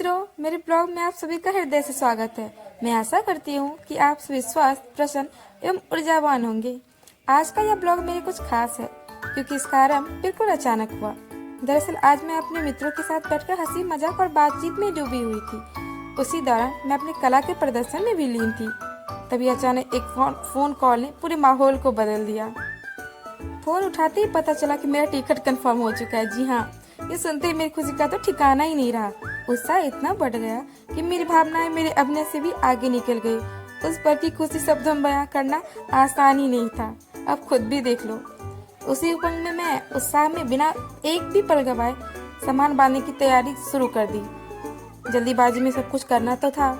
मित्रों, मेरे ब्लॉग में आप सभी का हृदय से स्वागत है। मैं आशा करती हूँ कि आप सभी स्वस्थ, प्रसन्न एवं ऊर्जावान होंगे। आज का यह ब्लॉग मेरे कुछ खास है क्योंकि इसका आरंभ बिल्कुल अचानक हुआ। दरअसल आज मैं अपने मित्रों के साथ बैठकर हंसी मजाक और बातचीत में डूबी हुई थी। उसी दौरान मैं अपनी कला के प्रदर्शन में भी लीन थी। तभी अचानक एक फोन कॉल ने पूरे माहौल को बदल दिया। फोन उठाते ही पता चला कि मेरा टिकट कंफर्म हो चुका है। जी हाँ, ये सुनते ही मेरी खुशी का तो ठिकाना ही नहीं रहा। उत्साह इतना बढ़ गया कि मेरी भावनाएं मेरे अभिनय से भी आगे निकल गई। उस पर की खुशी शब्दों में बयां करना आसान ही नहीं था। अब खुद भी देख लो। उसी उमंग में मैं उत्साह में बिना एक भी पल गवाए सामान बांधने की तैयारी शुरू कर दी। जल्दीबाजी में सब कुछ करना तो था,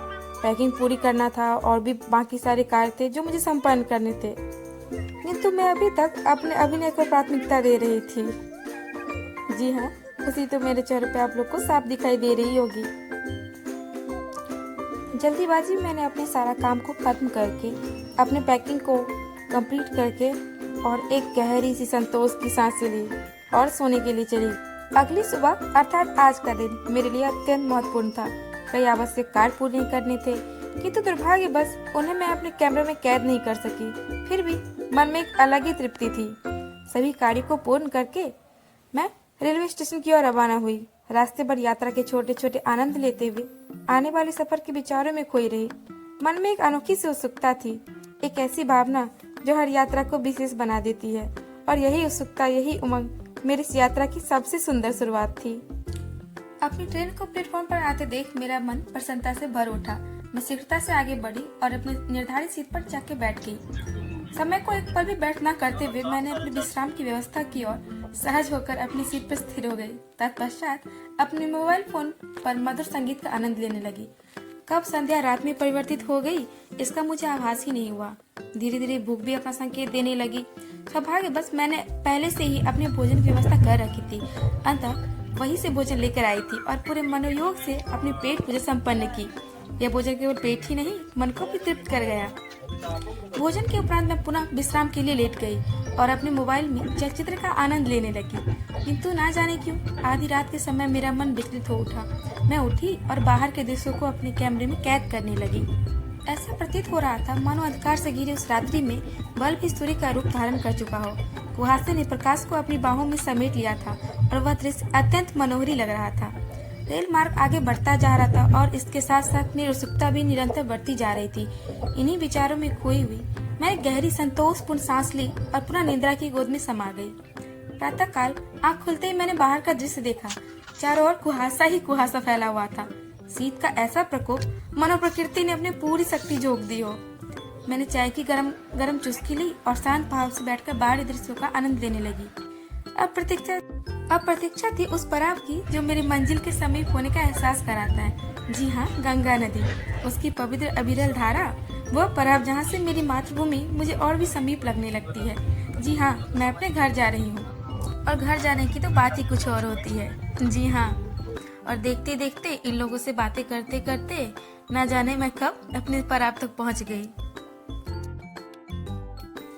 पैकिंग पूरी करना था और भी बाकी सारे कार्य थे जो मुझे संपन्न करने थे, किंतु मैं अभी तक अपने अभिनय को प्राथमिकता दे रही थी। जी हाँ, खुशी तो मेरे चेहरे पे आप लोग को साफ दिखाई दे रही होगी। जल्दीबाजी में मैंने अपने सारा काम को खत्म करके अपने पैकिंग को कंप्लीट करके और एक गहरी सी संतोष की सांसें ली और सोने के लिए चली। अगली सुबह अर्थात आज का दिन मेरे लिए अत्यंत महत्वपूर्ण था। कई आवश्यक कार्य पूरे करने थे, किंतु दुर्भाग्यवश उन्हें मैं अपने कैमरे में कैद नहीं कर सकी। फिर भी मन में एक अलग ही तृप्ति थी। सभी कार्यों को पूर्ण करके मैं रेलवे स्टेशन की ओर रवाना हुई। रास्ते भर यात्रा के छोटे छोटे आनंद लेते हुए आने वाले सफर के विचारों में खोई रही। मन में एक अनोखी सी उत्सुकता थी, एक ऐसी भावना जो हर यात्रा को विशेष बना देती है। और यही उत्सुकता, यही उमंग मेरी इस यात्रा की सबसे सुंदर शुरुआत थी। अपनी ट्रेन को प्लेटफॉर्म पर आते देख मेरा मन प्रसन्नता से भर उठा। मैं शीघ्रता से आगे बढ़ी और अपनी निर्धारित सीट पर जाके बैठ गई। समय को एक पल भी व्यर्थ न करते हुए मैंने अपने विश्राम की व्यवस्था की और सहज होकर अपनी सीट पर स्थिर हो गई। तत्पश्चात अपने मोबाइल फोन पर मधुर संगीत का आनंद लेने लगी। कब संध्या रात में परिवर्तित हो गई इसका मुझे आभास ही नहीं हुआ। धीरे धीरे भूख भी अपना संकेत देने लगी। सौभाग्यवश मैंने पहले से ही अपनी भोजन की व्यवस्था कर रखी थी। अंततः वहीं से भोजन लेकर आई थी और पूरे मनोयोग से अपनी पेट पूजा संपन्न की। यह भोजन केवल पेट ही नहीं, मन को भी तृप्त कर गया। भोजन के उपरांत मैं पुनः विश्राम के लिए लेट गई और अपने मोबाइल में चलचित्र का आनंद लेने लगी। किंतु ना जाने क्यों आधी रात के समय मेरा मन विचलित हो उठा। मैं उठी और बाहर के दृश्यों को अपने कैमरे में कैद करने लगी। ऐसा प्रतीत हो रहा था मानो अंधकार से घिरी उस रात्रि में बल्ब भी सूर्य का रूप धारण कर चुका हो। कुहासे ने प्रकाश को अपनी बाहों में समेट लिया था और वह दृश्य अत्यंत मनोहरी लग रहा था। रेल मार्ग आगे बढ़ता जा रहा था और इसके साथ साथ मेरी उत्सुकता भी निरंतर बढ़ती जा रही थी। इन्हीं विचारों में खोई हुई मैं एक गहरी संतोषपूर्ण सांस ली और पुनः निद्रा की गोद में समा गई। प्रातः काल आँख खुलते ही मैंने बाहर का दृश्य देखा। चारों ओर कुहासा ही कुहासा फैला हुआ था। शीत का ऐसा प्रकोप मानो प्रकृति ने अपनी पूरी शक्ति झोंक दी हो। मैंने चाय की गरम चुस्की ली और शांत भाव से बैठकर बाहरी दृश्यों का आनंद लेने लगी। अब प्रतीक्षा थी उस पड़ाव की जो मेरी मंजिल के समीप होने का एहसास कराता है। जी हाँ, गंगा नदी, उसकी पवित्र अविरल धारा, वह पड़ाव जहाँ से मेरी मातृभूमि मुझे और भी समीप लगने लगती है। जी हाँ, मैं अपने घर जा रही हूँ और घर जाने की तो बात ही कुछ और होती है। जी हाँ, और देखते देखते इन लोगों से बातें करते करते न जाने मैं कब अपने पड़ाव तक पहुँच गई।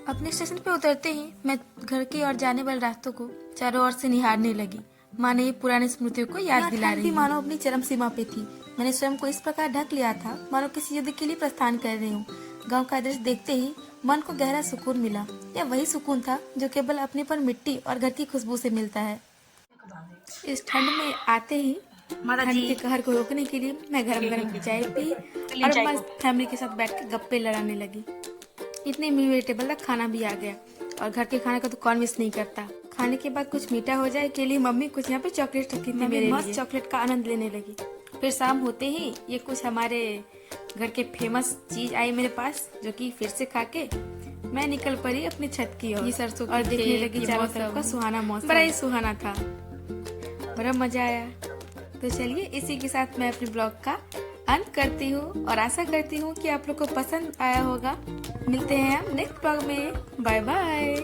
अपने स्टेशन पे उतरते ही मैं घर की ओर जाने वाले रास्तों को चारों ओर से निहारने लगी, मानो ये पुरानी स्मृतियों को याद दिला रही। मानो अपनी चरम सीमा पे थी। मैंने स्वयं को इस प्रकार ढक लिया था मानो किसी युद्ध के लिए प्रस्थान कर रही हूँ। गांव का दृश्य देखते ही मन को गहरा सुकून मिला। यह वही सुकून था जो केवल अपने पर मिट्टी और घर की खुशबू से मिलता है। इस ठंड में आते ही ठंड के कहर को रोकने के लिए मैं गरम गरम चाय पी और मस्त फैमिली के साथ बैठ कर गप्पे लड़ाने लगी। इतने में मेरे टेबल तक खाना भी आ गया और घर के खाने का तो कौन मिस नहीं करता। खाने के बाद कुछ मीठा हो जाए के लिए मम्मी कुछ यहाँ पे चॉकलेट रखी थी, मेरे मस्त चॉकलेट का आनंद लेने लगी। फिर शाम होते ही ये कुछ हमारे घर के फेमस चीज आई मेरे पास, जो कि फिर से खा के मैं निकल पड़ी अपनी छत की ओर। ये सरसों और देखने लगी चारों तरफ का सुहाना मौसम। बड़ा ही सुहाना था, बड़ा मजा आया। तो चलिए इसी के साथ मैं अपने ब्लॉग का अंत करती हूँ और आशा करती हूँ कि आप लोग को पसंद आया होगा। मिलते हैं हम नेक्स्ट ब्लॉग में। Bye bye.